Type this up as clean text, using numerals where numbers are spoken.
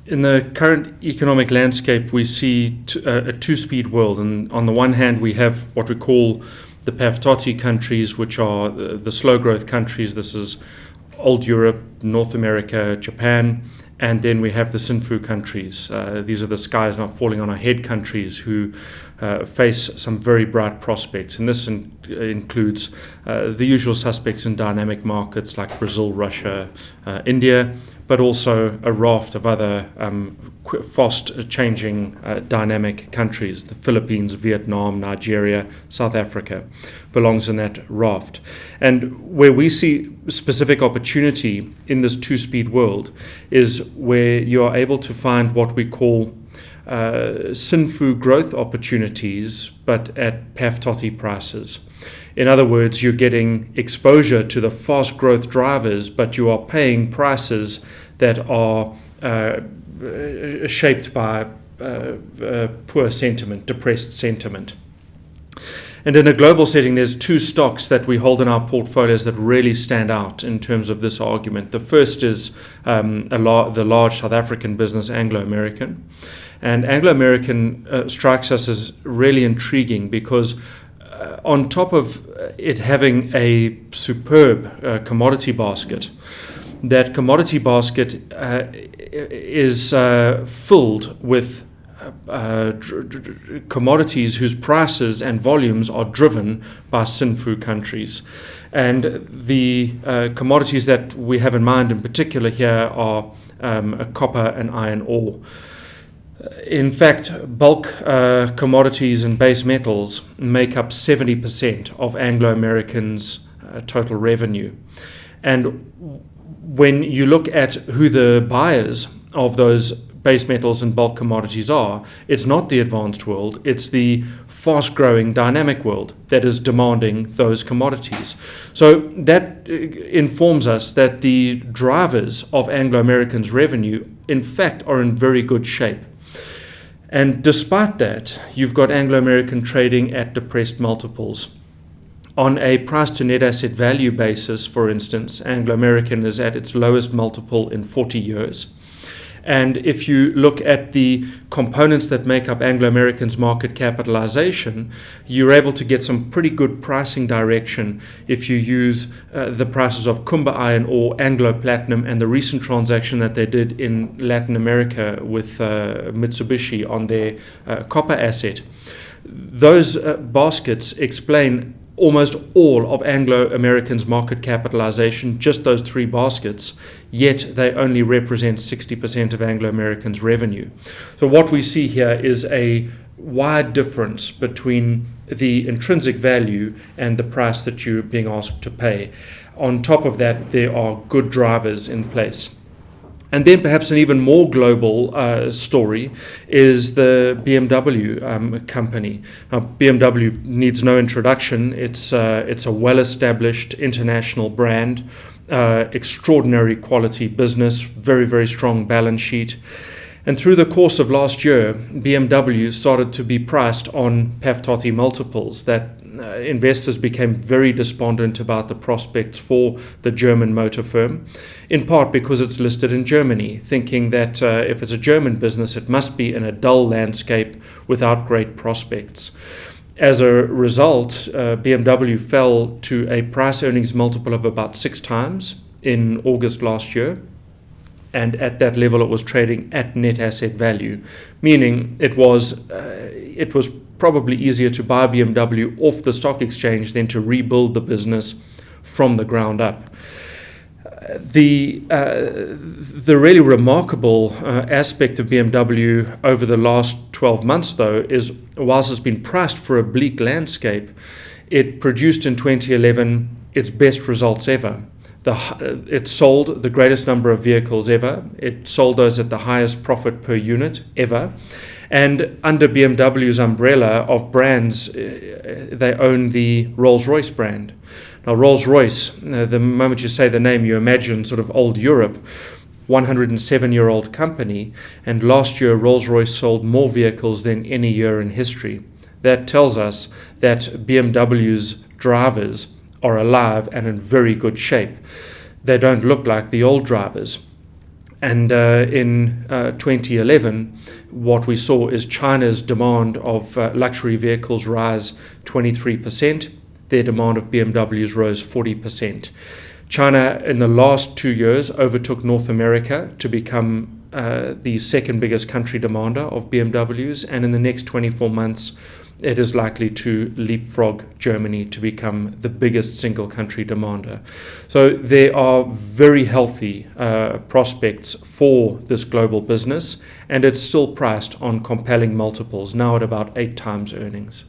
In the current economic landscape, we see a two-speed world. And on the one hand, we have what we call the PAFTOTI countries, which are the slow growth countries. This is old Europe, North America, Japan. And then we have the SINFU countries. These are the skies not falling on our head countries who face some very bright prospects. And this includes the usual suspects in dynamic markets like Brazil, Russia, India, but also a raft of other fast-changing dynamic countries. The Philippines, Vietnam, Nigeria, South Africa belongs in that raft. And where we see specific opportunity in this two-speed world is where you are able to find what we call SINFU growth opportunities, but at PAFTOTI prices. In other words, you're getting exposure to the fast growth drivers, but you are paying prices that are shaped by poor sentiment, depressed sentiment. And in a global setting, there's two stocks that we hold in our portfolios that really stand out in terms of this argument. The first is the large South African business, Anglo American. And Anglo American strikes us as really intriguing because on top of it having a superb commodity basket, that commodity basket is filled with commodities whose prices and volumes are driven by SINFU countries. And the commodities that we have in mind in particular here are copper and iron ore. In fact, bulk commodities and base metals make up 70% of Anglo American's total revenue. And when you look at who the buyers of those base metals and bulk commodities are, it's not the advanced world, it's the fast-growing dynamic world that is demanding those commodities. So that informs us that the drivers of Anglo American's revenue, in fact, are in very good shape. And despite that, you've got Anglo American trading at depressed multiples. On a price to net asset value basis, for instance, Anglo American is at its lowest multiple in 40 years. And if you look at the components that make up Anglo American's market capitalization, you're able to get some pretty good pricing direction if you use the prices of Kumba Iron Ore, Anglo Platinum, and the recent transaction that they did in Latin America with Mitsubishi on their copper asset. Those baskets explain almost all of Anglo American's market capitalization, just those three baskets, yet they only represent 60% of Anglo American's revenue. So what we see here is a wide difference between the intrinsic value and the price that you're being asked to pay. On top of that, there are good drivers in place. And then perhaps an even more global story is the BMW company. Now, BMW needs no introduction. It's a well-established international brand, extraordinary quality business, very, very strong balance sheet. And through the course of last year, BMW started to be priced on PAFTOTI multiples that investors became very despondent about the prospects for the German motor firm, in part because it's listed in Germany, thinking that if it's a German business, it must be in a dull landscape without great prospects. As a result, BMW fell to a price-earnings multiple of about 6 times in August last year. And at that level, it was trading at net asset value, meaning it was probably easier to buy BMW off the stock exchange than to rebuild the business from the ground up. The really remarkable aspect of BMW over the last 12 months, though, is whilst it's been priced for a bleak landscape, it produced in 2011 its best results ever. It sold the greatest number of vehicles ever. It sold those at the highest profit per unit ever. And under BMW's umbrella of brands, they own the Rolls-Royce brand. Now, Rolls-Royce, the moment you say the name, you imagine sort of old Europe, 107-year-old company. And last year, Rolls-Royce sold more vehicles than any year in history. that tells us that BMW's drivers are alive and in very good shape. They don't look like the old drivers. And in 2011, what we saw is China's demand of luxury vehicles rise 23%. Their demand of BMWs rose 40%. China, in the last 2 years, overtook North America to become the second biggest country demander of BMWs. And in the next 24 months, it is likely to leapfrog Germany to become the biggest single country demander. So there are very healthy prospects for this global business, and it's still priced on compelling multiples, now at about 8 times earnings.